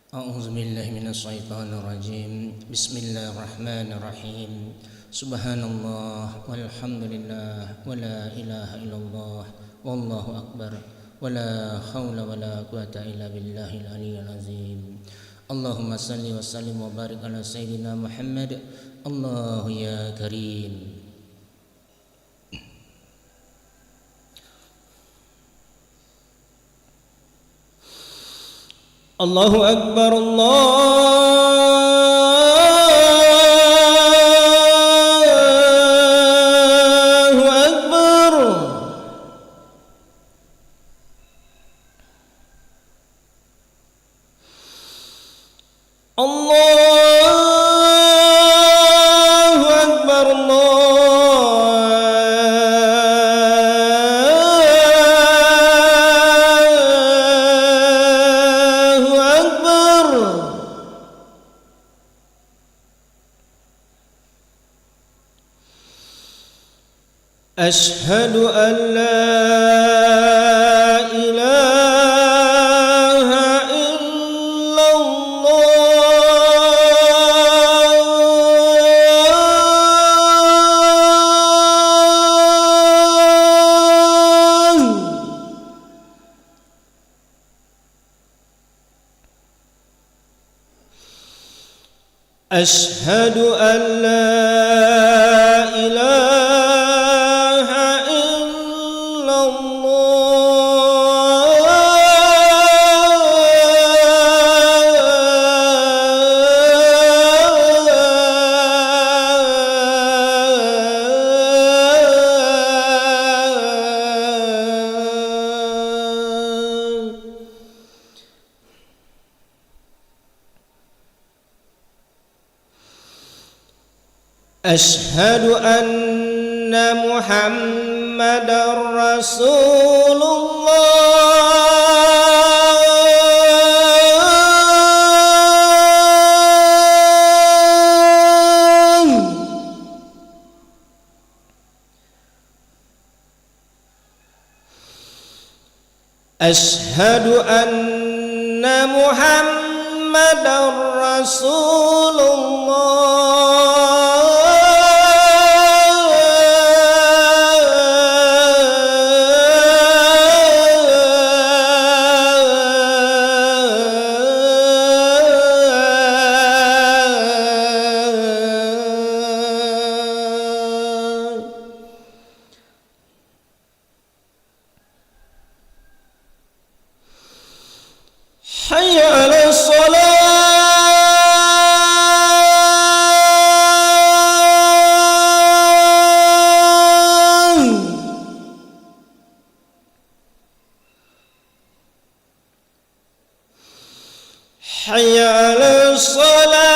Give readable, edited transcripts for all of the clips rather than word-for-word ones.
أعوذ بالله من الشيطان الرجيم. بسم الله الرحمن الرحيم. سبحان الله والحمد لله ولا إله إلا الله والله أكبر ولا حول ولا قوة إلا بالله العلي العظيم. اللهم صل وسلم وبارك على سيدنا محمد. الله يا كريم. الله أكبر الله أكبر. الله أكبر أشهد أن لا إله إلا الله. أشهد أن لا إله أشهد أن محمدًا رسول الله. أشهد أن محمدًا رسول الله. حي على الصلاة. حي على الصلاة.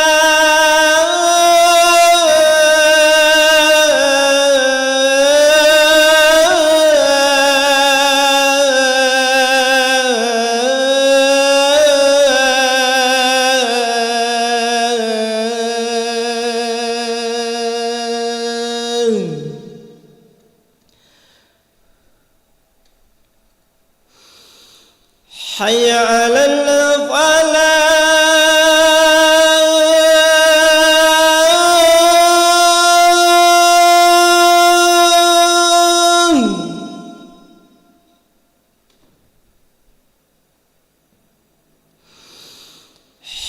حي على الفلاح.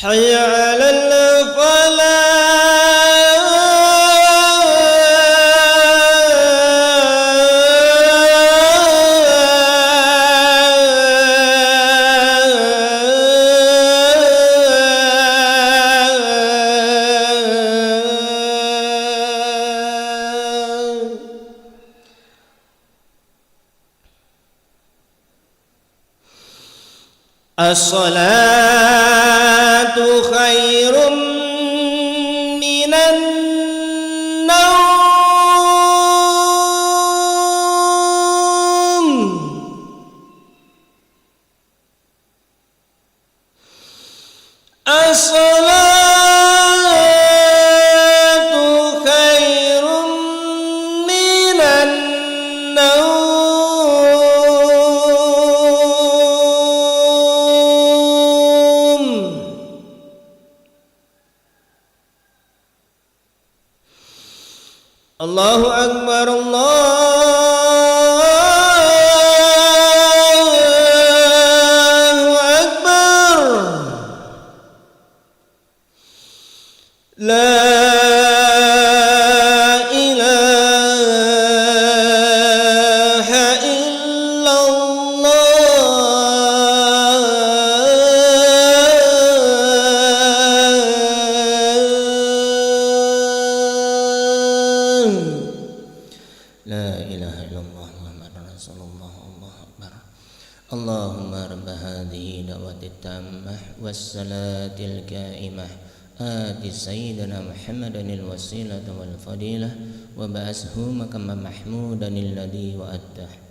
حي على الفلاح. الصلاة خير من النوم. الصلاة خير من النوم. Allahu Akbar, Allahu Akbar. La ilaha illallah. La ilaha illallah Muhammadur Rasulullah. Allahu Akbar. Allahumma rabb hadhihi da'watit tammah wassalatil qa'imah آتِ سيدنا محمدا الوسيلة والفضيلة وبعثه مقاما محمودا الذي وعدته.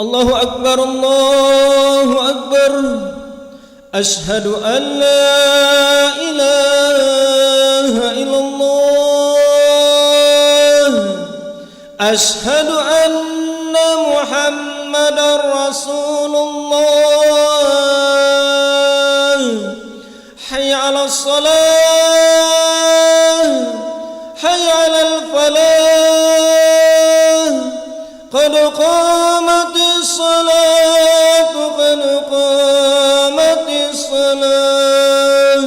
الله أكبر الله أكبر أشهد أن لا إله إلا الله أشهد أن محمدا رسول الله حي على الصلاة حي على الفلاح قد قامت الصلاة قد قامت الصلاة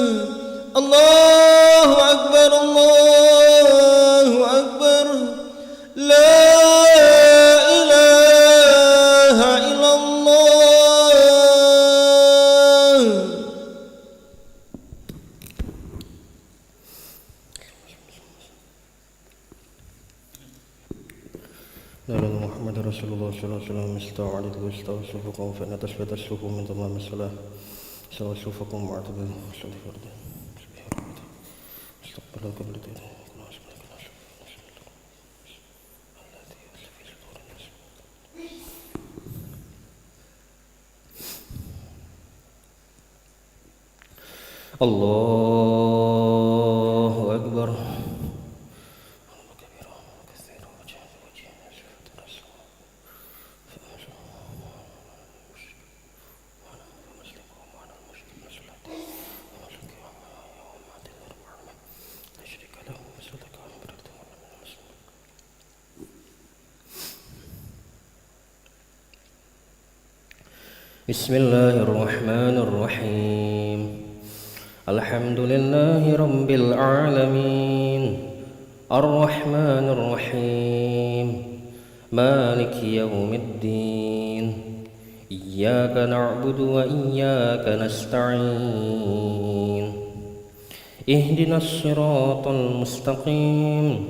الله أكبر الله أكبر لا إله إلا الله. لا محمد رسول الله صلى الله عليه وسلم استوعد واستوى صفوفكم فإن تثبت الصفوف من تمام الصلاة سوى صفوفكم واعتدلوا صلي فردا استقبلوا قبلتين الله أكبر. بسم الله الرحمن الرحيم الحمد لله رب العالمين الرحمن الرحيم مالك يوم الدين إياك نعبد وإياك نستعين اهدنا الصراط المستقيم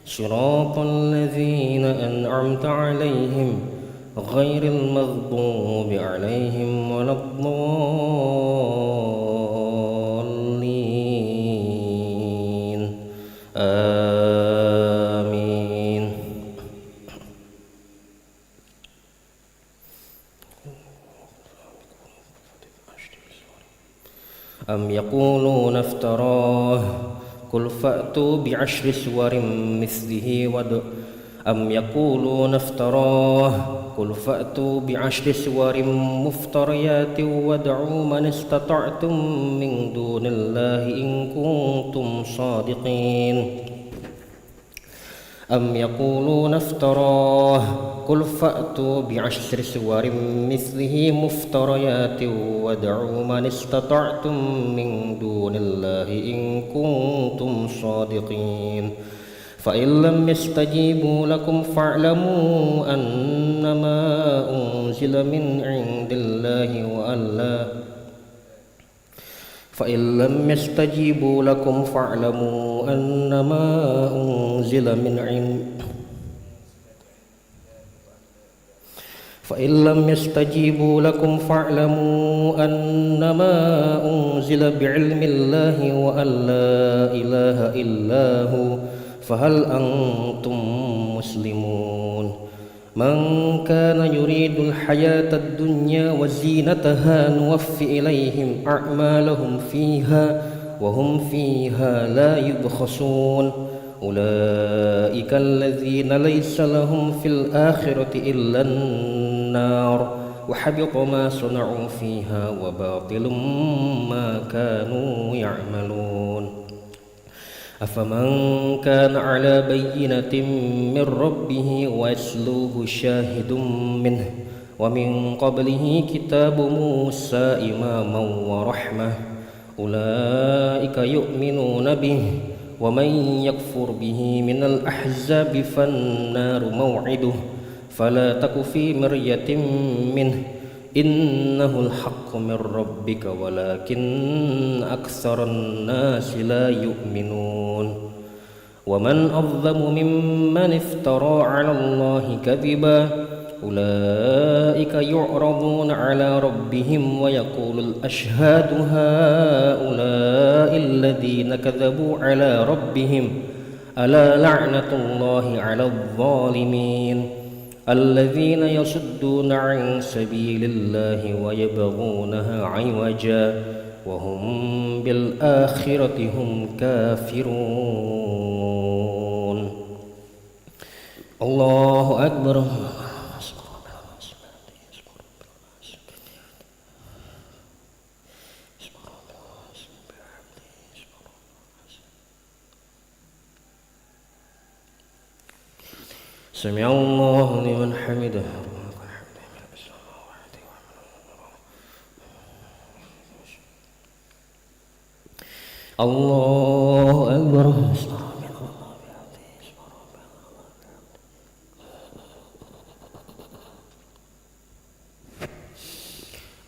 صراط الذين أنعمت عليهم غير المغضوب عليهم ولا الضالين آمين. أم يقولون افتراه قل فأتوا بعشر سور مثله أم يقولون افتراه قل فأتوا بعشر سور مفتريات وادعوا من استطعتم من دون الله إن كنتم صادقين. أم يقولون افتراه قل فأتوا بعشر سور مثله مفتريات وادعوا من استطعتم من دون الله إن كنتم صادقين. فإن لم يستجيبوا لكم فاعلموا أنما أنزل من عند الله فإن لم يستجيبوا لكم فاعلموا أنما أنزل من عند فإن لم يستجيبوا لكم فاعلموا أنما أنزل بعلم الله وأن لا إله إلا هو فهل أنتم مسلمون. من كان يريد الحياة الدنيا وزينتها نوف إليهم أعمالهم فيها وهم فيها لا يبخسون. أولئك الذين ليس لهم في الآخرة إلا النار وحبط ما صنعوا فيها وباطل ما كانوا يعملون. أفمن كان على بينة من ربه ويتلوه شاهد منه ومن قبله كتاب موسى إماما ورحمة أولئك يؤمنون به ومن يكفر به من الأحزاب فالنار موعده فلا تك في مرية منه إنه الحق من ربك ولكن أكثر الناس لا يؤمنون. ومن أظلم ممن افترى على الله كذبا أولئك يعرضون على ربهم ويقول الأشهاد هؤلاء الذين كذبوا على ربهم ألا لعنة الله على الظالمين. الذين يصدون عن سبيل الله ويبغونها عوجا وهم بالآخرة هم كافرون. الله أكبر. سمع الله لمن حمده. الله أكبر.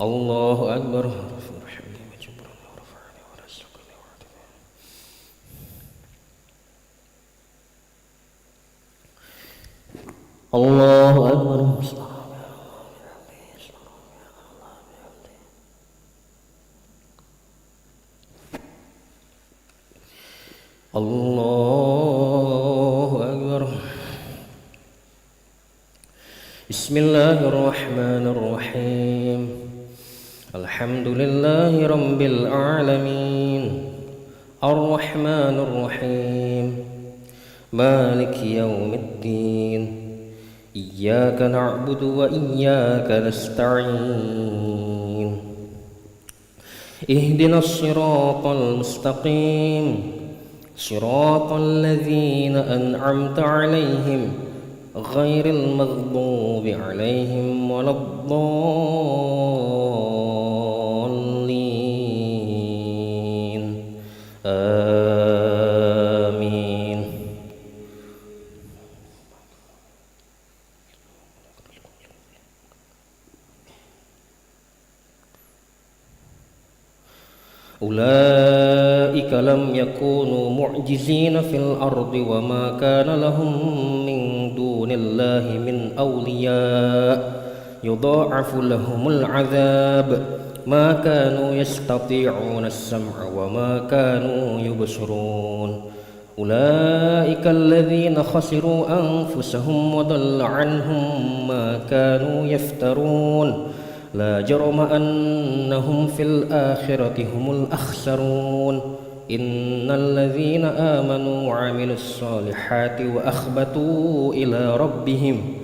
الله أكبر. الله أكبر. الله أكبر. بسم الله الرحمن الرحيم. الحمد لله رب العالمين الرحمن الرحيم مالك يوم الدين إياك نعبد وإياك نستعين اهدنا الصراط المستقيم صراط الذين أنعمت عليهم غير المغضوب عليهم ولا الضالين آمين. أولئك لم يكونوا معجزين في الأرض وما كان لهم من دون الله من أولياء يضاعف لهم العذاب ما كانوا يستطيعون السمع وما كانوا يبصرون. أولئك الذين خسروا أنفسهم وضل عنهم ما كانوا يفترون. لا جرم أنهم في الآخرة هم الأخسرون. إن الذين آمنوا وعملوا الصالحات وأخبتوا إلى ربهم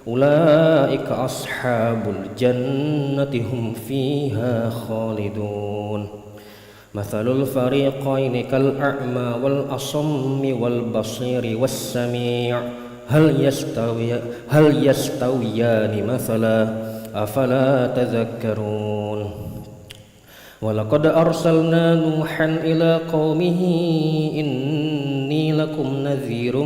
أولئك أصحاب الجنة هم فيها خالدون. مثل الفريقين كالأعمى والأصم والبصير والسميع هل يستويان مثلا أفلا تذكرون. ولقد أرسلنا نوحا إلى قومه إني لكم نذير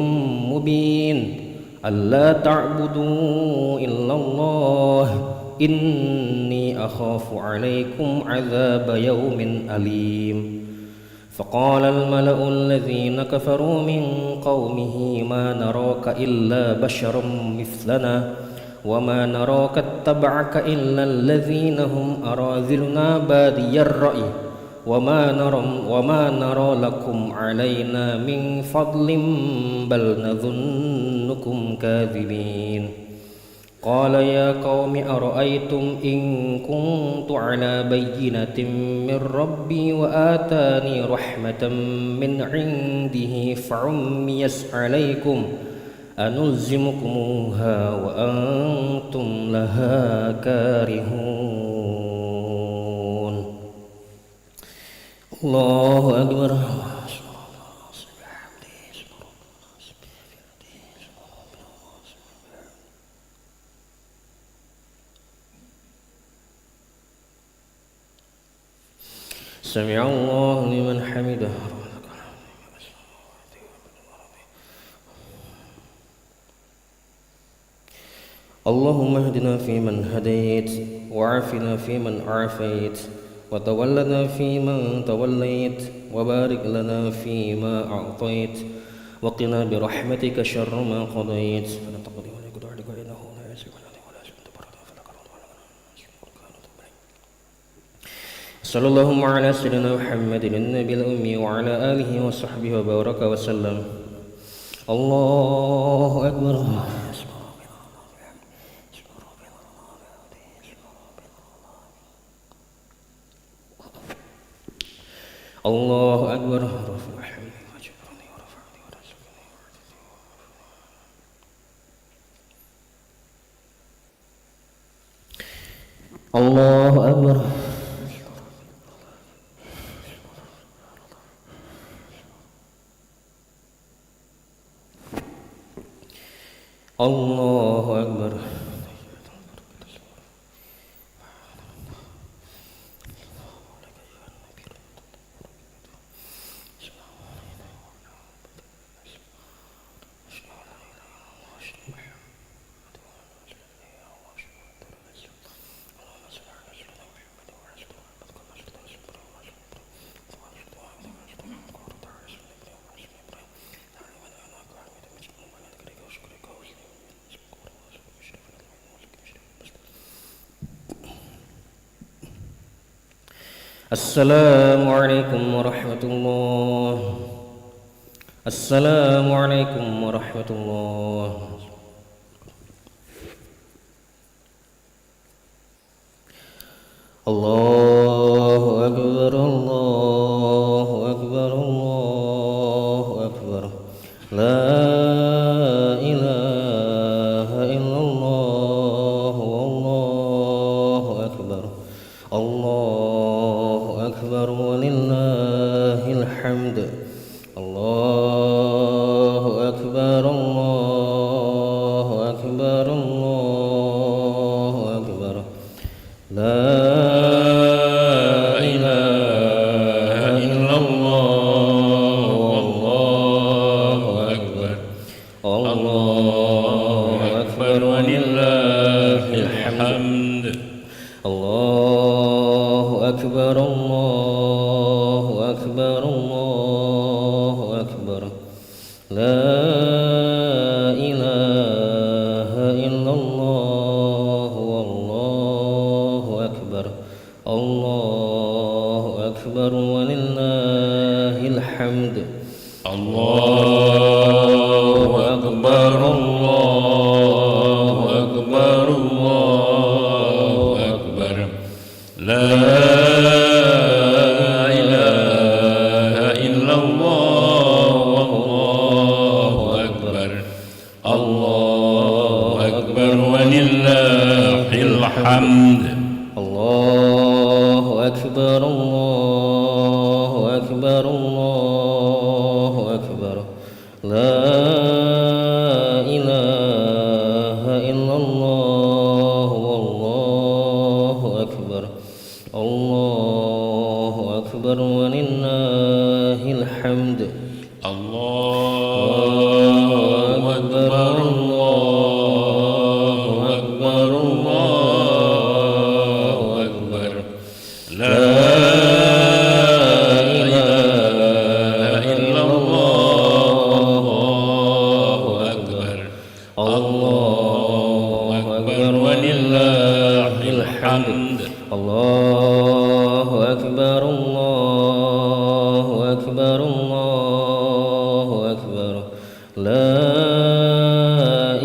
مبين ألا تعبدوا إلا الله إني أخاف عليكم عذاب يوم أليم. فقال الملأ الذين كفروا من قومه ما نراك إلا بشرا مثلنا وما نراك اتبعك إلا الذين هم أراذلنا بادي الرأي وما نرى لكم علينا من فضل بل نظنكم كاذبين. قال يا قوم أرأيتم إن كنت على بينة من ربي وآتاني رحمة من عنده فعميت عليكم أنلزمكموها وأنتم لها كارهون. الله أكبر. سمع الله لمن حمده. اللهم اهدنا فيمن هديت وعافنا فيمن عافيت وتولنا فيمن توليت وبارك لنا فيما أعطيت وقنا برحمتك شر ما قضيت. صلى الله على سيدنا محمد النبي الأمي وعلى آله وصحبه وبارك وسلم. الله أكبر. الله أكبر. الله أكبر. الله أكبر. السلام عليكم ورحمة الله. السلام عليكم ورحمة الله. الله أكبر. الله أكبر. الله أكبر. لا إله إلا الله. والله أكبر. الله أكبر ولله الحمد. الله أكبر. الله أكبر. الله أكبر. لا إله إلا الله. والله أكبر. الله أكبر ولله الحمد. الله أكبر. الله أكبر. الله أكبر. لا إله إلا الله. والله أكبر. الله أكبر ولله الحمد. الله أكبر. الله أكبر. الله أكبر. لا إله إلا الله. والله أكبر. الله أكبر ولله الحمد. الله أكبر. الله أكبر. الله أكبر. لا إله إلا الله. والله أكبر. الله أكبر ولله الحمد. الله أكبر. الله أكبر. الله أكبر. لا إله إلا الله. الله أكبر. الله أكبر ولله الحمد. الله أكبر. الله أكبر. الله أكبر. لا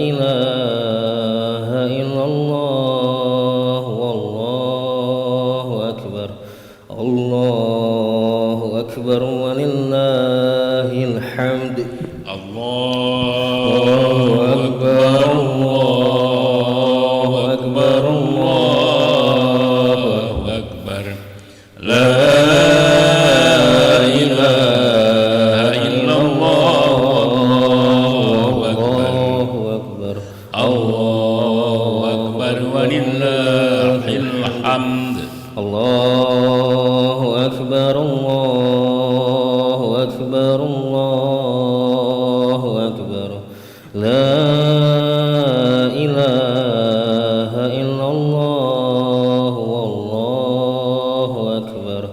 إله إلا الله. والله أكبر. الله أكبر ولله الحمد. الله أكبر. الله أكبر. الله أكبر. لا إله إلا الله. الله أكبر. الله أكبر ولله الحمد. الله أكبر. الله أكبر. الله أكبر. لا إله إلا الله. والله أكبر.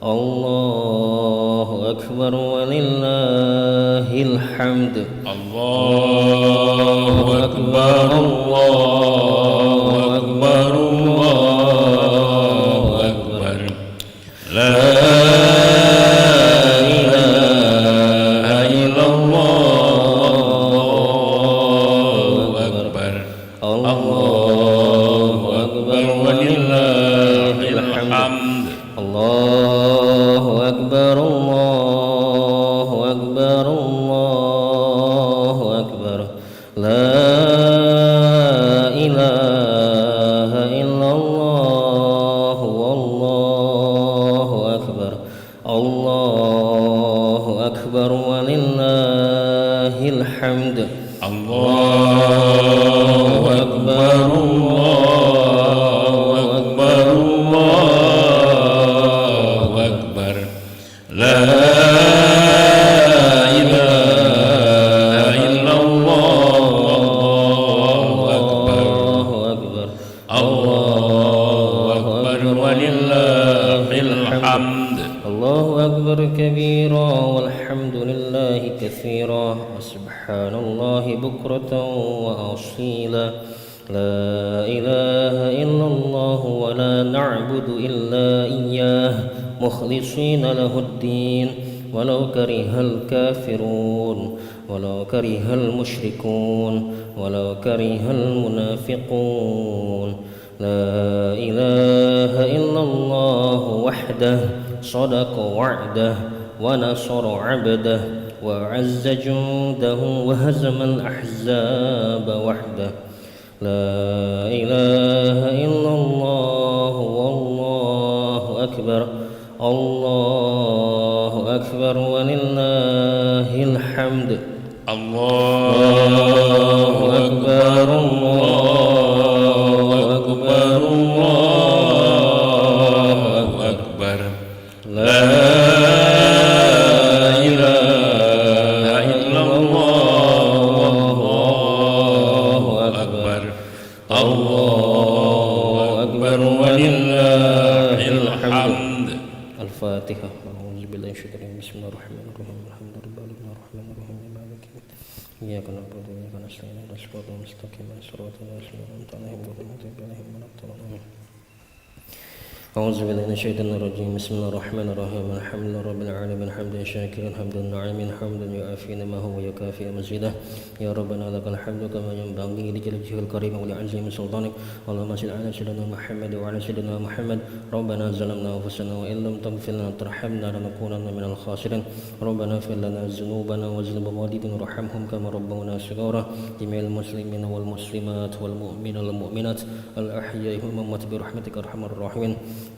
الله أكبر ولله الحمد. الله أكبر. الله أكبر. الله أكبر. لا إله إلا الله. أكبر. الله أكبر ولله الحمد. الله أكبر الله أكبر الله أكبر لا إله إلا الله والله أكبر الله أكبر ولله الحمد الله أكبر الله أكبر الله أكبر لا إله إلا الله أكبر الله أكبر ولله الحمد الله أكبر كبيرا والحمد لله كثيرا وسبحان الله بكرة وأصيلا لا إله إلا الله ولا نعبد إلا إياه مخلصين له الدين ولو كره الكافرون ولو كره المشركون ولو كره المنافقون لا إله إلا الله وحده صدق وعده ونصر عبده وأعز جنده وهزم الأحزاب وحده لا إله إلا الله والله أكبر الله أكبر ولله الحمد الله أكبر الله أكبر الله أكبر لا إله إلا الله والله أكبر الله أكبر ولله الحمد الفاتحة أعوذ بالله من الشيطان الرجيم بسم الله الرحمن الرحيم الحمد لله رب العالمين الرحمن الرحيم مالك يوم الدين إياك نعبد وإياك نستعين اهدنا الصراط المستقيم صراط الذين أنعمت عليهم غير المغضوب عليهم ولا الضالين أعوذ بالله من الشيطان الرجيم بسم الله الرحمن الرحيم الحمد لله رب العالمين حمدا شاكرا حمدا نعيما حمدا يعافي ما هو يكافئ مزيده يا ربنا لك الحمد كما ينبغي لجل وجهك الكريم ولعظيم سلطانك اللهم صل على سيدنا محمد وعلى سيدنا محمد ربنا ظلمنا أنفسنا وإن لم تغفر لنا وترحمنا لنكونن من الخاسرين ربنا اغفر لنا ذنوبنا وذنوب والدينا وارحمهم كما ربونا صغارا جميع المسلمين والمسلمات والمؤمنين والمؤمنات الأحياء والأموات برحمتك أرحم الراحمين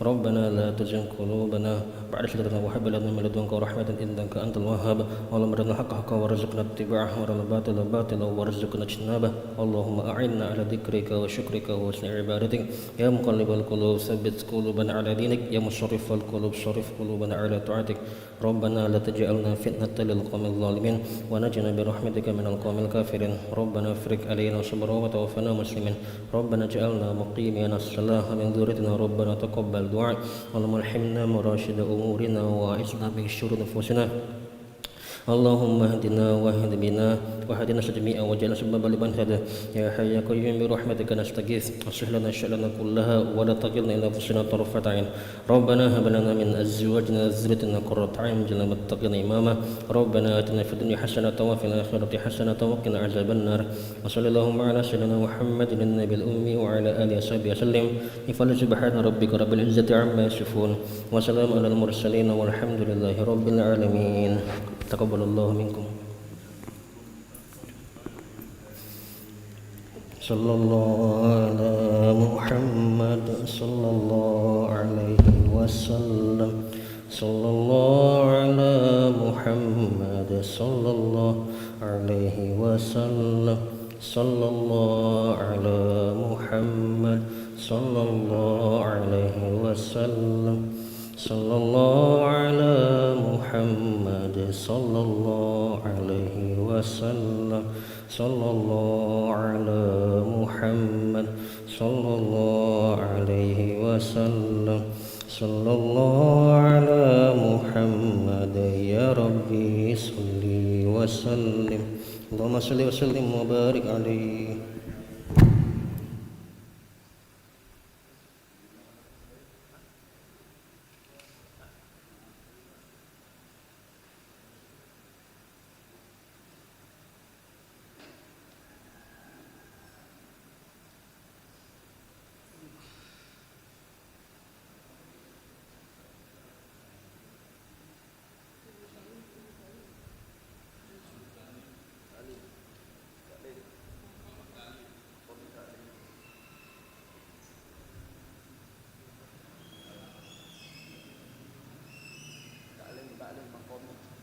ربنا لا تزغ قلوبنا بعد إذ هديتنا وهب لنا من لدنك رحمة إنك أنت الوهاب اللهم أرنا الحق حقا وارزقنا اتباعه وارنا الباطل باطلا وارزقنا اجتنابه اللهم أعنا على ذكرك وشكرك وحسن عبادتك يا مقلب القلوب ثبت قلوبنا على دينك يا مصرف القلوب صرف قلوبنا على طاعتك ربنا لا تجعلنا فتنة للقوم الظالمين ونجنا برحمتك من القوم الكافرين ربنا افرج علينا صبرا وتوفنا مسلمين ربنا اجعلنا مقيمين الصلاة من ذريتنا ربنا تقبل دعاء اللهم الحمنا مراشد أمورنا وأعصمنا من شرور أنفسنا اللهم اهدنا واهد بنا واهدنا جميعا واجعلنا سببا لمن هدى يا حي يا قيوم برحمتك نستغيث اصلح لنا شأننا كلها ولا تكلنا الى انفسنا طرفة عين ربنا هب لنا من ازواجنا وذريتنا قرة اعين واجعلنا للمتقين اماما ربنا اتنا في الدنيا حسنة وفي الاخرة حسنة وقنا عذاب النار وصلى اللهم على سيدنا محمد النبي الامي وعلى اله وصحبه وسلم بفضل سبحان ربك رب العزة عما يصفون وسلام على المرسلين والحمد لله رب العالمين تقبل الله منكم صلى الله على محمد صلى الله عليه وسلم صلى الله على محمد صلى الله عليه وسلم صلى الله على محمد صلى الله عليه وسلم صلى الله على محمد صلى الله عليه وسلم صلى الله على محمد صلى الله عليه وسلم صلى الله على محمد يا ربي صل وسلم اللهم صل وسلم وبارك عليه. قومك